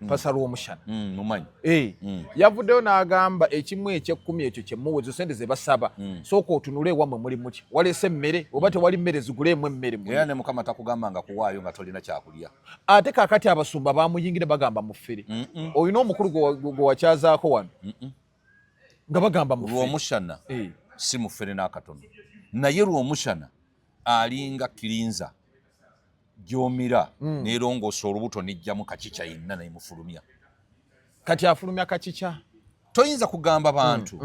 pasaro omushana mumanyi yavuddeyo n'agamba ekimu eky'ekkumi ekyo kyemuwezo sente ze basaba sooka otunule wamwe muli muki walese emmere oba tewali mmere ziguleemu emmere era ne mukama takugamba nga kuwaayo nga tolina kyakulya ate kaakati abasumba bamuyingire bagamba mufere olina omukulu gwe wakyazaako wano nga bagamba mufere lw'omushana si mufere n'akatono naye lw'omushana alinga kirinza gyomira nerongoosa olubuto nejjamu kakica yenna nemufulumya kati afulumya kakica toyinza kugamba bantu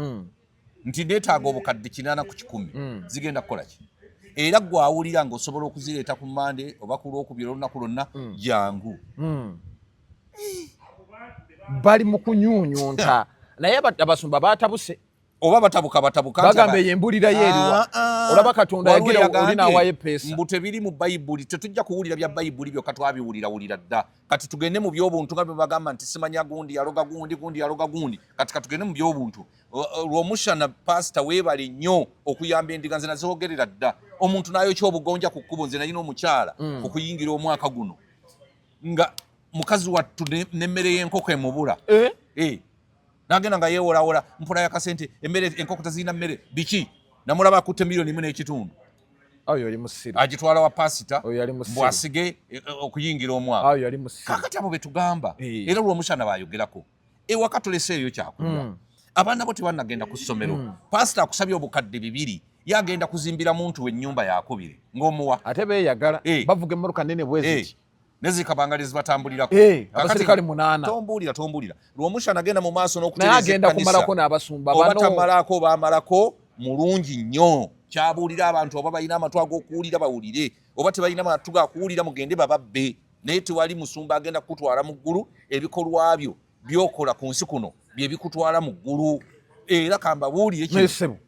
nti neetaaga obukadde 8 ku 10 zigenda kukola ki era gwawulira ng'osobola okuzireeta ku Mande oba ku Lwokubiri olunaku lwonna jangu bali mu kunyuunyunta naye abasumba batabuse oba batabuka bagamba yembulira yeeriwa olaba Katonda yagira olina awaye pesa mbu tebiri mu Bayibuli tetujja kuwulira bya Bayibuli byokka twabiwulira dda kati tugende mu by'obuntu nga bwe bagamba nti simanya gundi yaloga gundi yaloga gundi kati tugende mu by'obuntu lw'omushana pasita weebale nnyo okuyamba endiga nze nazoogerera dda omuntu nayo kyobugonja ku kkubo nze nalina omukyala okuyingira omwaka guno nga mukazi wattu n'emmere y'enkoko emubula nagenda nga yeewolawola mpula yakasente emmere enkoko tezirina mmere biki namulaba akutte miliyoni 1.5 ayo yali musiru agitwala wa pasita mbw asige okuyingira omwaka kakati abo betugamba era lw'omushana bayogerako ewaka tuleseeyo kyakulya abaana bo tebanagenda ku ssomero pasita akusabye obukadde 2 yagenda kuzimbira muntu ennyumba yakubire ng'omuwa ate beeyagala bavuga emmoroka nene bweziti nezikabangalizi batambulirako abaserikale 8 tombulira lw'omushana agenda mu maaso n'okutereeza agenda kumalako n'abasumba oba tamalako bamalako mulungi nnyo kyabuulira abantu oba balina amatu ag'okuwulira bawulire oba tebalina amatu gakuwulira mugende bababbe naye tewali musumba agenda kukutwala mu ggulu ebikolwa byo byokola ku nsi kuno bye bikutwala mu ggulu era kambabuulire kino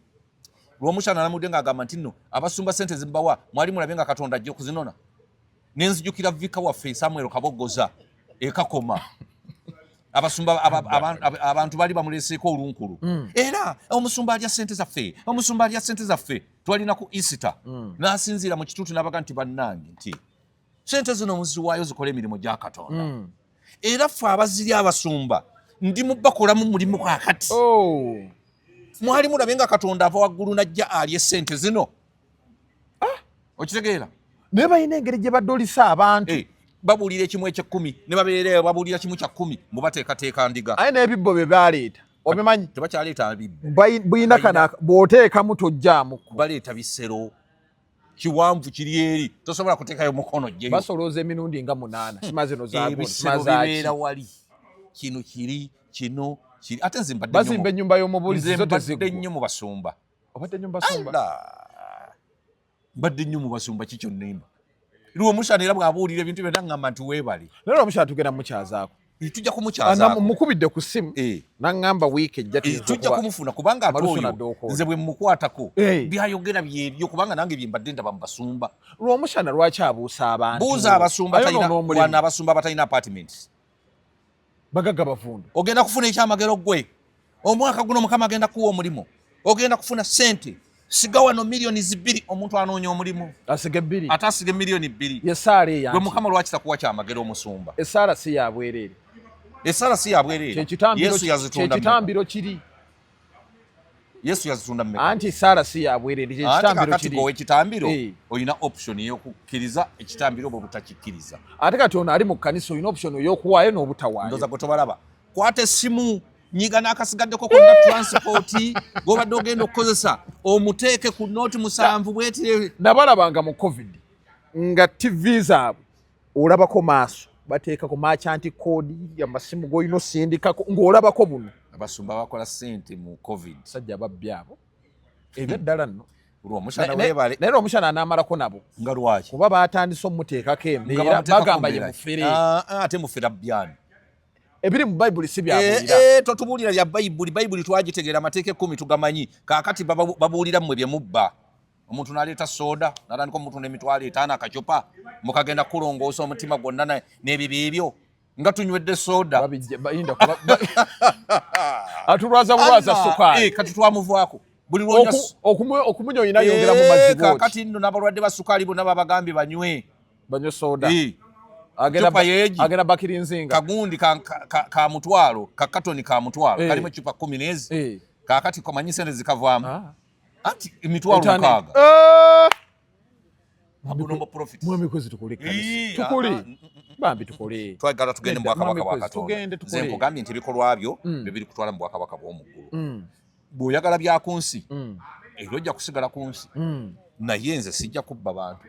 lw'omushana alamudde ng'agamba nti nno abasumba sente zimbawa mwali mulabe nga Katonda ajja okuzinona nenzijukira vika waffe Samuel Kabogoza ekakoma abasumba abantu bali bamuleseeko olunkulu era omusumba alya sente zaffe twalina ku Easter n'asinziira mu kituutu n'abaga nti bannange nti sente zino muziwaayo zikola emirimu gya Katonda era ffe abazirya abasumba ndi mubakolamu mulimu kakati mwali mulabe nga Katonda ava waggulu najja alye sente zino okitegeera naye balina engeri gye badolisa abantu babuulira ekimu eky'ekkumi ne babeera babuulira kimu kya 10 mubateekateeka ndiga aye n'ebibbo bye baleeta obimanyi tebakyaleeta bibbo buyina kana bw'oteekamu tojjaamu baleeta bisero kiwanvu kiri eri tosobola kuteekayo mukono gye basolooza emirundi nga 8 simaze no ebisero bibeera wali kino kiri ate nze bazimba ennyumba y'omubuulizi zo mbadde nnyo mu basumba obadde nnyo mu basumba mbadde nnyo mu basumba kikyo nnemba lw'omushana era bw'abuulira ebintu byonna ngamba nti weebale naye lw'omushana tugenda mukyazaako tujja kumukyazaako mukubidde ku ssimu n'aŋŋamba wiiki ejja tujja kumufuna kubanga ate oyo nze bwe mukwatako byayogera byebyo kubanga nange bye mbadde ndaba mu basumba lw'omushana lwaki abuusa abantu buuza abasumba abatalina apartments bagaga bavundu ogenda kufuna ekyamagero gwe omwaka guno mukama agenda kuwa omulimu ogenda kufuna sente siga wano miliyoni 2 omuntu anoonya omulimu asige 2 ate asige miliyoni 2 yesaala eyanti gwe mukama lwaki takuwa kyamagero omusumba esaala si yabwereere Yesu yazitunda kyekitambiro kiri Yesu yazitunda mmeka anti esaala si yabwereere kyekitambiro kiri gowe ekitambiro olina option y'okukkiriza ekitambiro bwe butakikkiriza ate kati ono ali mu kkanisa olina option y'okuwaayo n'obutawaayo ndoza gwe tobalaba kwata essimu nyiga n'akasigaddeko konna transport g'obadde ogenda okukozesa omuteeke ku nooti 7 bwetire nabalabanga mu covid nga TV zaabwe olabako maaso bateekako merchant code amasimu g'olina osindikako ng'olabako buno abasumba bakola sente mu covid sajja babbi abo ebyaddala nno naye lw'omushana anaamalako nabo nga lwaki kuba baatandise omuteekako embeera bagamba ye mufere ate mufera byani ebiri mu Bayibuli si byabuulira totubuulira lya Bayibuli twagitegeera amateeka 10 tugamanyi kaakati babuulira mmwe bye mubba omuntu n'aleeta soda n'atandika omuntu n'emitwalo 5 akacupa mukagenda kulongoosa omutima gwonna n'ebibi ebyo nga tunywedde soda atulwaza bulwaza sukaali kati twamuvaako buli okumunya olina yongera mu mazzi kaakati nno n'abalwadde ba sukaali bonna babagambye banywe soda agenda bakiri nzinga kagundi ka mutwalo kakatoni ka mutwalo kalimu chupa 10 nezi kakati komanyi sente zikavaamu ati emitwalo 6 Mabunombo profit. Mwami kwezi tukole kanisa. Tukole. Bambi tukole. Twagala tugende mu bwakabaka bwa Katonda. Tugende tukole. Nze nkugambye nti ebikolwa byo bibiri kutwala mu bwakabaka bw'omuggulu. Bw'oyagala bya ku nsi ebyo ojja kusigala ku nsi. Naye nze sijja kubba bantu.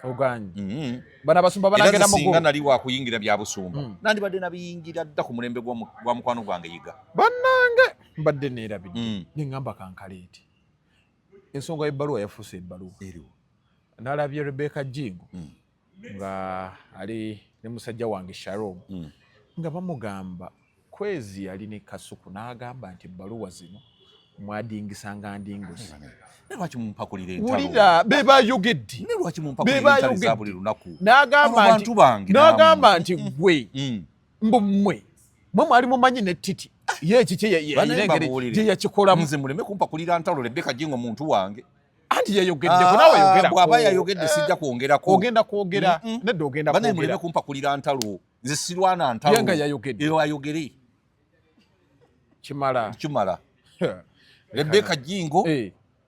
Oganye. Bana basumba banagenda mu singa nali wa kuyingira bya busumba. Nandibadde nabiyingira dda ku mulembe gwa mukwano gwange yiga. Banange mbadde neerabidde. Ningamba kankaleeti. Ensonga y'ebbaluwa yafuuse ebbaluwa. Nalabye Rebecca Jingo nga ali ne musajja wange Sharon nga bamugamba kwezi yali ne kasuku n'agamba nti ebbaluwa zino mwadingisanga ndingosi. Lwaki mumpakulira entalo? Wulira be bayogedde. Lwaki mumpakulira entalo za buli lunaku? N'agamba nti gwe mmwe mwali mumanyi ne Titi ye kiki ye yakikolamu. Nze muleme kumpakulira ntalo Rebecca Jingo muntu wange. Anti yayogeddeko nawe yogera bw'aba yayogedde sijja kwongerako. Ogenda kwogera nedda ogenda kwogera. Bane muleme kumpakulira ntalo. Nze sirwana ntalo. Yenga yayogedde. Eyo ayogere. Kimala. Rebecca Jingo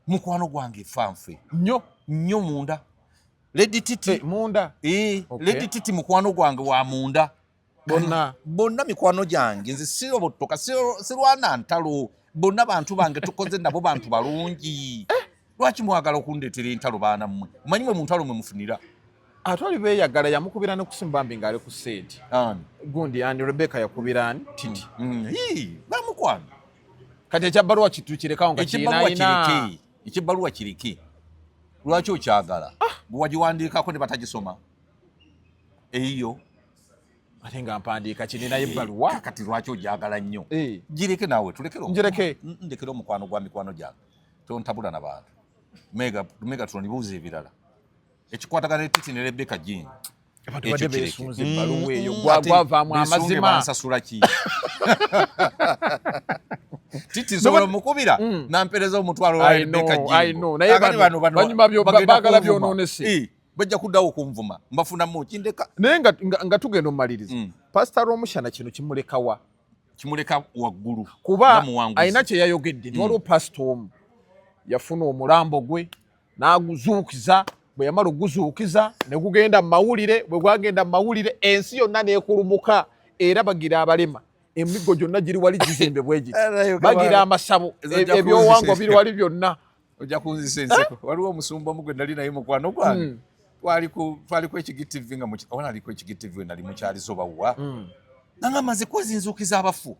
mukwano gwange fanfe. Nnyo munda. Lady Titi munda. Lady Titi mukwano gwange wa munda. Bonna mikwano gyange nze sirobotoka sirwana ntalo. Bonna bantu bange tukoze nabo bantu balungi. Lwaki mwagala okundetera entalo baana mmwe? Manyi mwe mu ntalo mwe mufunira. Atwali beeyagala yamukubira ne kusimba mbi ng'ali ku seeti. Gundi ani Rebecca yakubira ani Titi. Bamukwano. Kati ekyabbaluwa kitukirekawo nga kiinaayina. Ekibbaluwa kiriki. Lwaki okyagala? Bwe wagiwandiikako ne batagisoma. Eyiyo. Ate nga mpandiika kininayo ebbaluwa. Kati lwaki ogyagala nnyo? Gireke naawe tulekere. Ndekere omukwano gwa mikwano gyange. Tontabula n'abantu. Megatron ibuuza ebirala. Ekikwatagana Titi ne Rebecca Jingo. Abantu beesunze ebbaluwa eyo gwavaamu amazima. Bansasula ki? Titi nsobola mukubira nampereza omutwalo wa Rebecca Jingo. I know. Naye banyuma baagala byonoonese. Bajja kuddawo okunvuma. Mbafunamu kindeka. Naye nga tugenda omumaliriza. Pastor Omushana kino kimulekawa. Kimuleka waggulu. Kuba ayina kye yayogedde. Waliwo pastor omu. Yafuna omulambo gwe n'aguzuukiza bwe yamala oguzuukiza ne gugenda mu mawulire bwe gwagenda mu mawulire ensi yonna n'ekulumuka era bagira abalema emiggo gyonna giri wali gizimbe bwe giti bagira amasabo ebyowango biri wali byonna. Ojja kunzisa enseko. Waliwo omusumba omu gwe nali naye mukwano gwange twaliko ekigitivi nga aliko ekigitivi nali mukyalizo bawwa nanga maze kwezinzuukiza abafu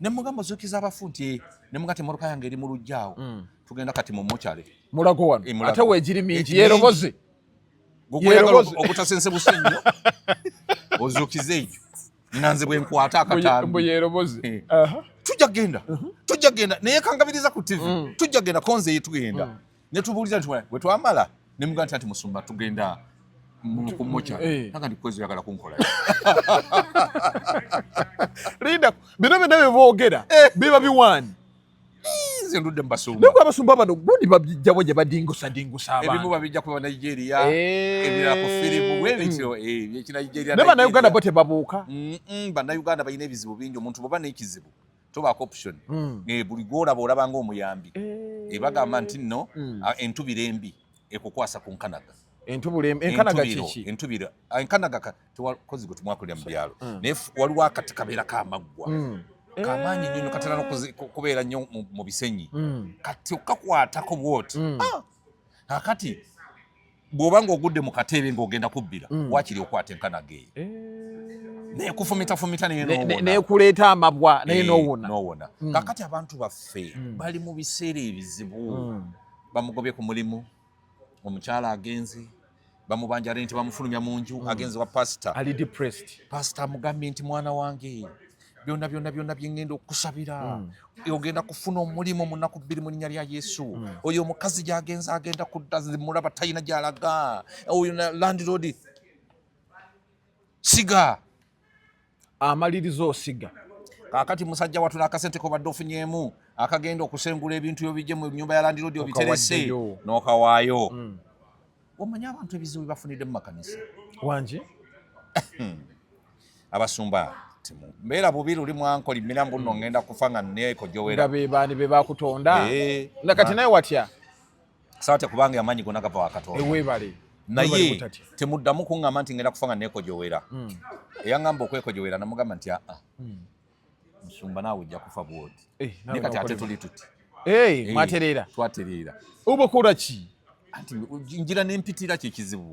ne mugamba zuukiza abafu nti ne mugati mmotoka yange eri mu lujjaawo tugenda kati mu mochale mulago wano ate weegiri mingi yeeroboze okutasense busenyo ozuukize ekyo nanze bwe nkwata akatambi yeeroboze tujja genda naye kangabiriza ku TV tujja genda konze yetugenda ne tubuuliza nti bwe twamala ne mugati ati musumba tugenda ku mochale nanga ndikoze yagala kunkola Linda bino boogera biba biwani nze ndudde mbasumba nako abasumba bano gundi babijjawo gye badingusa abantu ebimu babijja ku Nigeria ebirala ku firimu webityo Nigeria ne Bannayuganda bo tebabuuka Bannayuganda balina ebizibu bingi omuntu bwoba n'ekizibu tobaako option buli gwolaba olaba ng'omuyambi bagamba nti nno entubira embi ekukwasa ku nkanaga enkanaga kiki enkanaga tewakozi gwe tumwakulira mu byalo naye waliwo akati kabeera k'amaggwa kamaanyi nnyo katera n'okubeera nnyo mu bisenyi kati okakwatako bwoti akati bw'oba ng'ogudde mu katebe ng'ogenda kubbira waakiri okwata enkanaga eyo naye kufumitafumita nekuleeta amabwa naye n'owona kakati abantu baffe bali mu biseera ebizibu bamugobye ku mulimu omukyala agenze bamubanjala nti bamufulumya mu nju agenze wa pastor ali depressed pastor amugambye nti mwana wange byonna byengenda okusabira ogenda kufuna omulimu mu nnaku 2 mu linnya lya Yesu oyo omukazi gy'agenze agenda kudda mulaba talina gy'alaga oyo landlord siga amalirizo osiga kakati musajja watula akasente ko badde ofunyemu akagenda okusengula ebintu ebijje mu nnyumba ya landlord obiterese n'okawaayo omanya abantu ebizibu bafunidde mu makanisa wanje abasumba mbeera bubi luli mwankoli mirambu nno ngenda kufa nga neekojowera. Nga be baani be bakutonda. Na kati naye watya? Saatya kubanga amanyi gonna gava wa Katonda. Eweebale. Naye temuddamu kuŋŋamba nti ngenda kufa nga neekojowera. Eyaŋŋamba okwekojowera namugamba nti musumba naawe ojja kufa bwoti. Naye kati ate tuli tuti. Mwatereera. Twatereera. Oba kola ki? Anti njira n'empitira kye kizibu.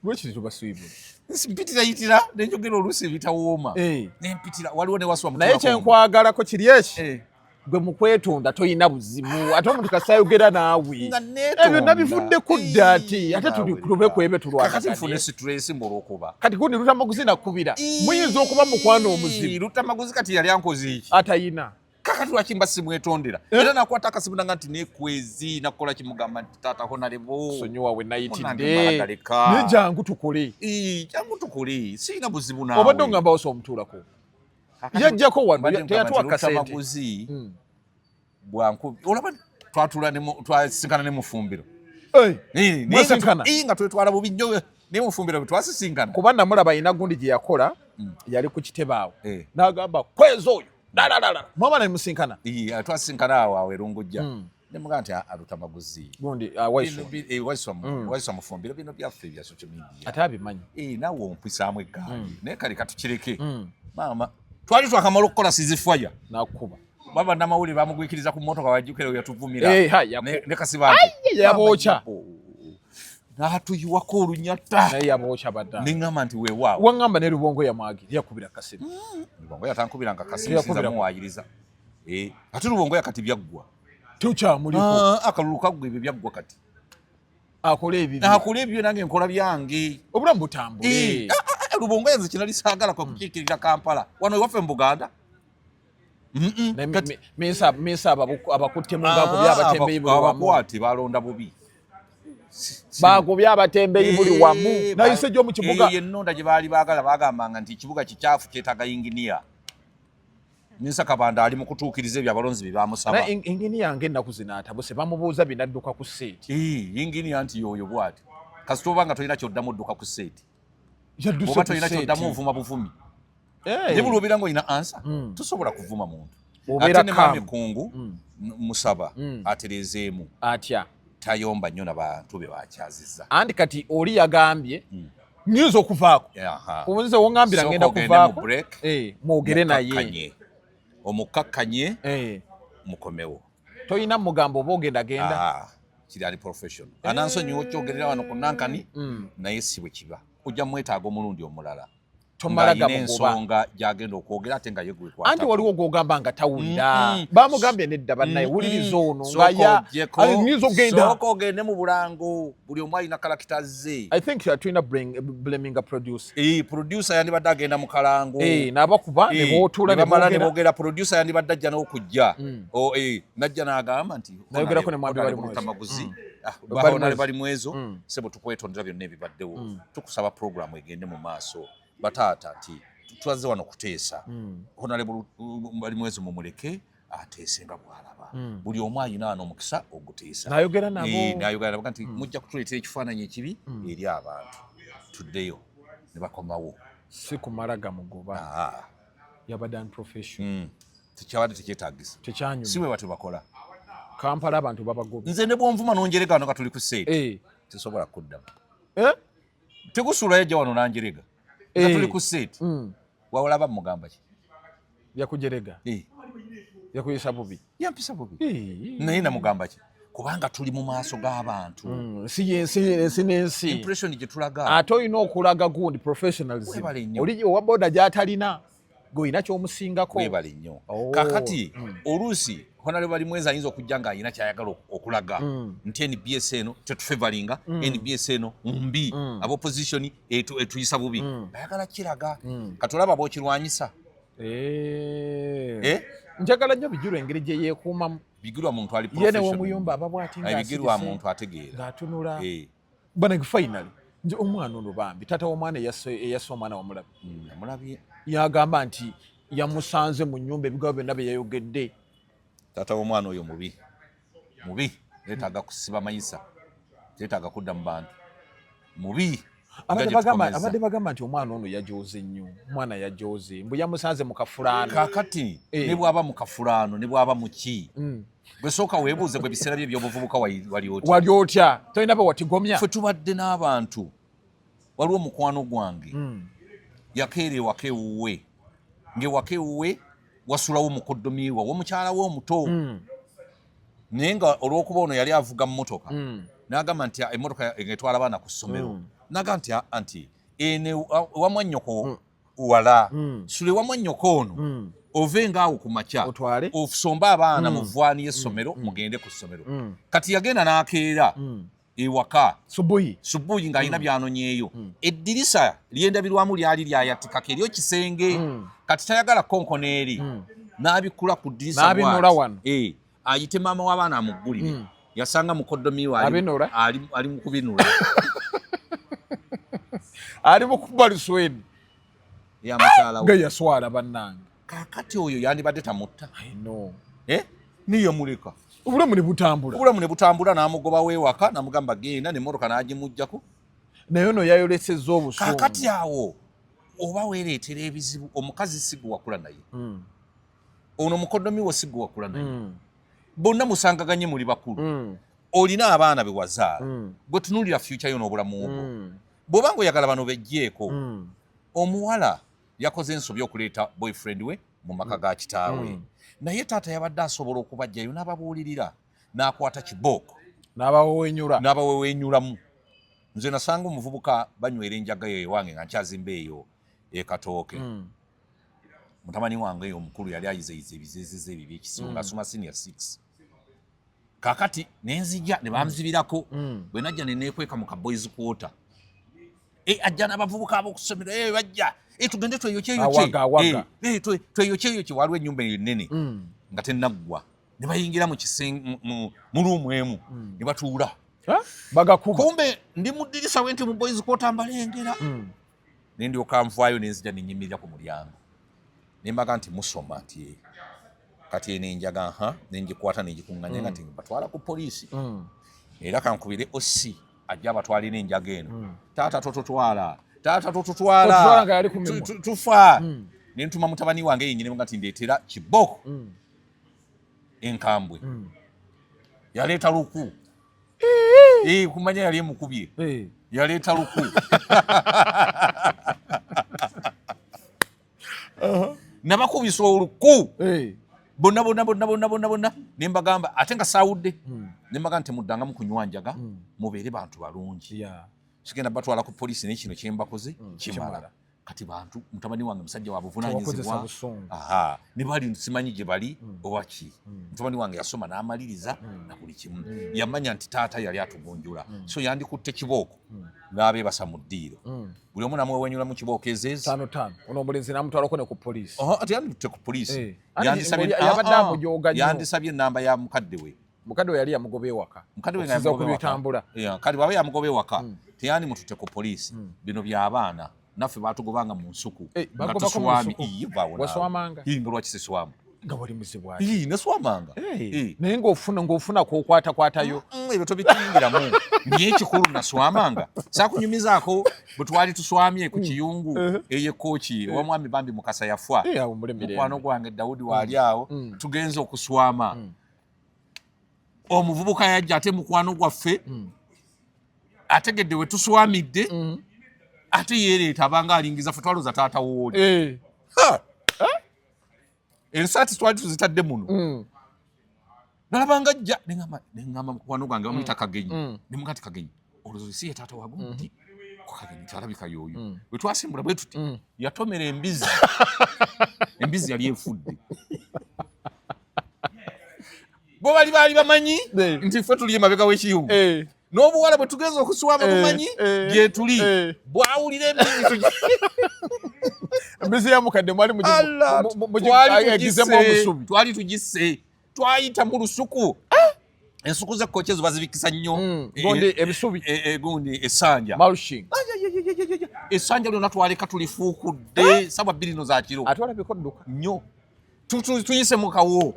Lwekiri tubasiibu. Mpitira yitira nenjogera oluusi ebitawooma. N'empitira waliwo ne waswa naye kyenkwagalako kiri eki gwe mu kwetonda toyina buzibu ate omuntu kasayogera naawe byonna bivudde kudda ati ate tulube ku ebyo tulwakati stress mbolokuba kati kundi Lutamaguzi nakubira muyinza okuba mukwano omuzibu Lutamaguzi kati yali ankoze iki atayina kakati lwaki mba simwetondera era nakwata akasimu nanga nti nekwezi nakola kimugamba nti taata honalebo sonyiwa we nayitidde nejangu tukole jangu tukole sirina buzibu naawe obadde ongamba wose omutuulako yajjako wano teyatuwa Lutamaguzi bwanku olaba twasinkana ne mufumbiro nga twetwala bubi nnyo ne mufumbiro bwe twasisinkana kuba namulaba ayina gundi gye yakola yali ku kitebe awo n'agamba kwezi oyo mwaba nemusinkana twasinkana awo awerungujja nemugaa nti Lutamaguzi gundi waiswa mufumbiro bino byaffe bya social media ate abimanyi naawe ompisaamu eggaali naye kale katukireke maama twali twakamala okukola sizifaya nakuba baba namawulire bamugwikiriza ku mmotoka wajjukira yatuvumira ne kasiba yabookya n'atuyiwako olunyata naye yabookya badda neŋŋamba nti weewaawo waŋŋamba ne Lubongo yamwagira yakubira kasimu Lubongo yatankubiranga kasimu sinza muwaayiriza ate Lubongo yakati byaggwa tukyamuliko akalulu kaggwa ebyo byaggwa kati akola ebyo nange nkola byange obulamu butambule Lubongo yanze kinali saagala kwa kukiikirira Kampala wano ewaffe mu Buganda minsa abakutte mu ngagobya abatembeyi buli wamu abakwate balonda bubi bagobya abatembeyi buli wamu nayise gyo mu kibuga ennonda gye baali baagala bagambanga nti ekibuga kikyafu kyetaaga inginiya minsa Kabanda ali mu kutuukiriza ebyo abalonzi bye bamusaba inginiya ng'ennaku zino atabuse bamubuuza binadduka ku seeti inginiya nti yoyo bwati kasita oba nga tolina kyoddamu odduka ku seeti yadduse oba tolina kyoddamu ovuma buvumi ne buli obeera ng'olina ansa tosobola kuvuma muntu ate ne Mami Kungu musaba atereezeemu atya tayomba nnyo n'abantu be bakyazizza anti kati oli yagambye nyinza okuvaako kunze wongambira ngenda kuvaako mwogere naye omukakkanye mukomewo toyina mugambo oba ogendagenda kiri ali professional anansonyiwa okyogerera wano ku nankani naye si bwe kiba ojja mwetaaga omulundi omulala tomalaga ensonga gyagenda okwogera ate nga yegwekwata anti waliwo gwogamba nga tawulira bamugambye nedda bannaye wuliriza ono ngayinza ogenda sooka ogende mu bulango buli omu alina kalakita ze I think tulina blaming a producer producer yandibadde agenda mu kalango n'abakuba ne bootula ne bamala ne boogera producer yandibadde ajja n'okujja najja n'agamba nti nayogerako ne Mwambi bali Lutamaguzi baonale bali mu ezo sebo tukwetondera byonna ebibaddewo tukusaba programu egende mu maaso bataata ati twaze wano kuteesa Honorable bali mwezi mumuleke ateese nga bwalaba buli omu ayina n'omukisa oguteesa nayogera nabo nayogera nti mujja kutuleetera ekifaananyi ekibi eri abantu tuddeyo ne bakomawo si kumalaga mugoba yabadde unprofessional tekyabadde tekyetaagisa tekyanyuma si bwe bati bakola Kampala abantu babagoba nze ne bwonvuma nonjerega wano nga tuli ku seeti tesobola kuddamu tegusuula yajja wano nanjerega nga tuli ku seeti wawulaba mugamba ki yakujerega yakuyisa bubi yampisa bubi naye namugamba ki kubanga tuli mu maaso g'abantu si yensi n'ensi impression gye tulaga ate olina okulaga gundi professionalism oli owa boda gy'atalina gweolina ky'omusingako webale nnyo kakati oluusi honale bali mwezi ayinza okujja ng'ayina kyayagala okulaga nti NBS eno tetufevalinga NBS eno mbi abopposition etuyisa bubi ayagala kiraga kati olaba bw'okirwanyisa njagala nnyo bijirwa engeri gye yeekuumamu bigirwa muntu ali yene w'omuyumba bigirwa muntu ategeera ng'atunula bana finally nje omwana ono bambi tata w'omwana eyassa omwana wamulabi amulabye yagamba nti yamusanze mu nnyumba ebigambo byonna bye yayogedde tata w'omwana oyo mubi yeetaaga kusiba mayisa yeetaaga kudda mu bantu mubi abadde bagamba nti omwana ono yajoze nnyo omwana yajoze mbu yamusanze mu kafulaano kakati ne bwaba mu kafulaano ne bwaba mu ki bwe sooka weebuuze bwe biseera bye by'obuvubuka wali otya tolina be watigomya ffe tubadde n'abantu waliwo mukwano gwange yakeera ewaka ewuwe ng'ewaka ewuwe wasulawo mukoddomiwa w'omukyala we omuto naye nga olw'okuba ono yali avuga mmotoka n'agamba nti emmotoka etwala abaana ku ssomero n'agamba nti ene wamwa nnyoko wala sule wamwa nnyoko ono ove ngaawo ku makya osombe abaana mu vvaani y'essomero mugende ku ssomero kati yagenda n'akeera ewaka subuyi ng'alina by'anonyeeyo eddirisa ly'endabirwamu lyali lyayatikako eryo kisenge kati tayagala konkona eri n'abikkula ku ddirisa ayite maama w'abaana amuggulire yasanga mukoddomiwa ali mu kubinula ali mu kuba luswedi yamukyalawe nga yaswala bannange kakati oyo yandibadde tamutta niyo muleka obulamu ne butambula n'amugoba w'ewaka n'amugamba genda n'emmotoka n'agimuggyako naye ono yayolesezza obusungu kakati awo oba weereetera ebizibu omukazi si gwe wakula naye ono mukoddomiwo si gwe wakula naye bonna musangaganye muli bakulu olina abaana be wazaala gwe tunuulira future yo n'obulamu bwo bw'oba ng'oyagala bano bejjeeko omuwala yakoze ensobi okuleeta boyfriend we mu maka ga kitaawe naye taata yabadde asobola okubajjayo n'ababuulirira n'akwata kibooko n'abawewenyulamu nze nasanga omuvubuka banywera enjaga yo ewange nga nkyazimba eyo ekatooke mutamani wange eyo omukulu yali ayizeyiza ebizeezize ebyo by'ekisibo ng'asoma senior 6 kakati nenzija ne bamuzibirako bwe najja ne neekweka mu ka boys quarter ajja n'abavubuka ab'okusomero bajja tugende tweyokyeyoki waliwo ennyumba eyo ennene nga tennaggwa ne bayingira mu ruumu emu ne batuula kumbe ndi mu ddirisa we nti mu boys quarter mbalengera ne ndyoka nvaayo nenzija ne nnyimirira ku mulyango ne mbaga nti musoma nti kati nenjaga nengikwata negikuŋŋanya nga nti batwala ku poliisi era kankubire osi ajja abatwalira enjaga eno taata totutwala tufa nentuma mutabani wange yenyini nga nti ndeetera kibooko enkambwe yaleeta luku kumanya yali emukubye yaleeta luku nabakubisa oluku bonna nembagamba ate nga saawudde nembaga nti muddanga mukunywa njaga mubeere bantu balungi sigenda batwala ku poliisi nekino kyembakoze kimala kati bantu mutabani wange musajja wabuvunanyizibwa ne bali simanyi gye bali owaki mutabani wange yasoma n'amaliriza na buli kimu yamanya nti taata yali atugunjula so yandikutte kibooko n'abeebasa mu ddiiro buli omu namwewenyula mu kibooko ezeezi ono omulenzi n'amutwalako ne ku poliisi ati yanditutte ku poliisi yandisabye ennamba ya mukadde we yali yamugoba ewaka kati bwaba yamugoba ewaka teyandi mututte ku poliisi bino by'abaana naffe batugobanga mu nsuku nga tuswami waswamanga nga lwaki siswama nga wali muzibwa naswamanga naye ng'ofuna kwokwatakwatayo ebyo tobitiyingiramu niye ekikulu naswamanga saakunyumizaako bwe twali tuswamye ku kiyungu ey'ekooki owamwami bambi mukasa yafa mukwano gwange Dawudi waali awo tugenze okuswama omuvubuka yajja ate mukwano gwaffe ategedde we tuswamidde ate yeereeta abanga alingiza ffe twaloza taata wooli ensaati twali tuzitadde muno nalabanga ajja neŋŋamba mukwano gwange bamuyita Kagenyi nemuga nti Kagenyi olowooza si ye taata wagundi ku Kagenyi kyalabika y'oyo bwe twasimbula bwe tuti yatomera embizi embizi yali efudde bo baali bamanyi nti ffe tuli emabega w'ekiyungu n'obuwala bwe tugenza okuswama bumanyi gye tuli bwawulira embizi ya mukadde twali tugisse twayita mu lusuku ensuku z'ekkooki ezo bazibikisa nnyo gundi essanja essanja lyonna twaleka tulifuukudde sabwa 2 no za kiro nnyo tuyise mu kawo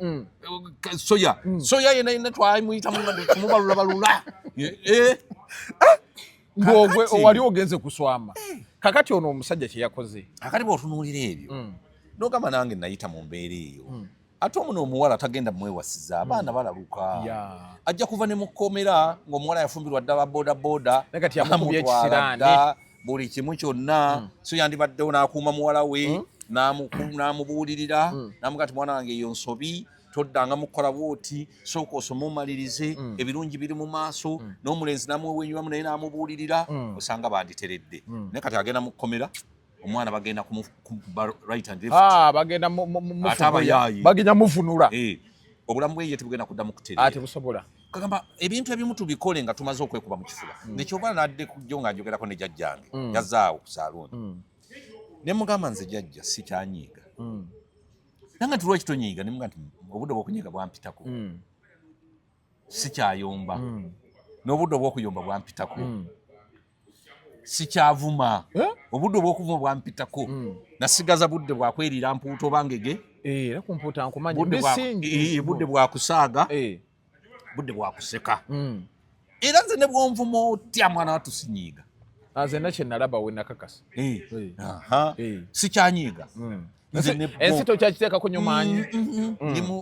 soya yena twamuyita tumubalulabalula ng'ogwe wali ogenze kuswama kakati ono omusajja kye yakoze akati bw'otunuulira ebyo n'ogamba nange nayita mu mbeera eyo ate omuno omuwala tagenda mwewasiza abaana balaluka ajja kuva ne mu kkomera ng'omuwala yafumbirwa dda ba boodabooda amutwala buli kimu kyonna so yandibaddewo n'akuuma muwala we n'amubuulirira n'amugati mwana wange eyo nsobi toddanga mukola bwoti sooka osome omalirize ebirungi biri mu maaso n'omulenzi n'amuwenywamu naye n'amubuulirira osanga banditeredde naye kati agenda mu kkomera omwana bagenda right and left bagenda bagenda muvunula obulamu bweye tebugenda kuddamu kuterera tebusobola kagamba ebintu ebimu tubikole nga tumaze okwekuba mu kifuba nekyobala nadde kujjo ng'ajogerako ne jjajjange yazaawo ku saaluuni ne mugamba nze jjajja sikyanyiiga nange nti lwaki tonyiiga ne mugamba nti obudde bw'okunyiiga bwampitako sikyayomba n'obudde obw'okuyomba bwampitako sikyavuma obudde obw'okuvuma bwampitako nasigaza budde bwakweriira mpuuta oba ngege era ku mpuuta nkumanyi budde bwakusaaga budde bwakuseka era nze ne bwonvuma otya mwana watusinyiiga nze nakye nalaba we nakakasa sikyanyiiga ensi tokyakiteekako nyomanyi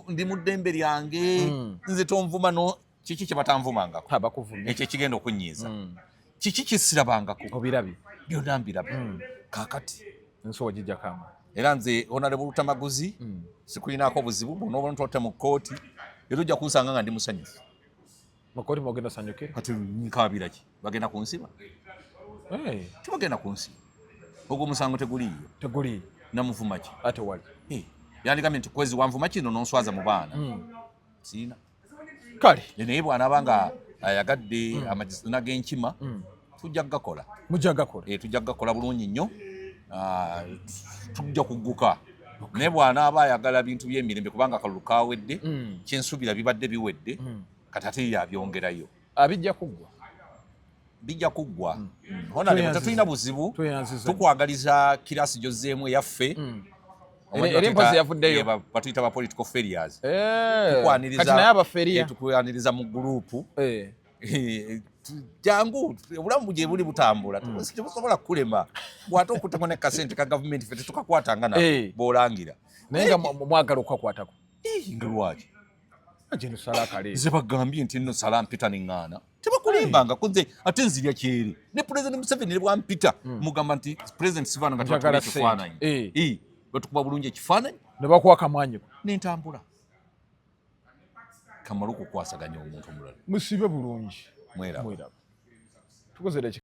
ndi mu ddembe lyange nze tonvuma no kiki kye batanvumangako ekyo ekigenda okunyiiza kiki kisirabangako obirabye byonna mbiraba kaakati ensi wagijjakama era nze Honorable Lutamaguzi sikulinako buzibu bw'onooba ntotte mu kkooti era ojja kunsanga nga ndi musanyufu mu kkooti mwogenda sanyukira kati nkaabira ki bagenda kunsiba tibagenda kunsiba ogwo omusango teguliiyo namuvuma ki ate wali yandigambye nti kwezi wanvuma kino nonswaza mu baana siina kale naye bw'anaaba nga ayagadde amazina g'enkima tujja kugakola tujja kugakola bulungi nnyo tujja kugguka naye bw'anaaba ayagala bintu by'emirembe kubanga akalulu kawedde kyensuubira bibadde biwedde kati ate yabyongerayo bijja kuggwa Honorable tetulina buzibu tukwagaliza kirasi gyozzeemu eyaffe batuyita ba political failures tukwaniriza mu gurupu jangu obulamu gye buli butambula tebusobola kulema bw'ate okuttako ne kasente ka gavumenti ffe tetukakwatanga na b'olangira naye nga mwagala okukakwatako nga lwaki nze bagambye nti nno sala mpita neŋŋaana tebakulembangako nze ate nzirya kyeri ne President Museveni ne bwampita mugamba nti President Sivana nga tebatukuba ekifaananyi batukuba bulungi ekifaananyi ne bakuwa kamwanyiko n'entambula kamala okukwasaganya omuntu omulala musibe bulungi mweraba tukozere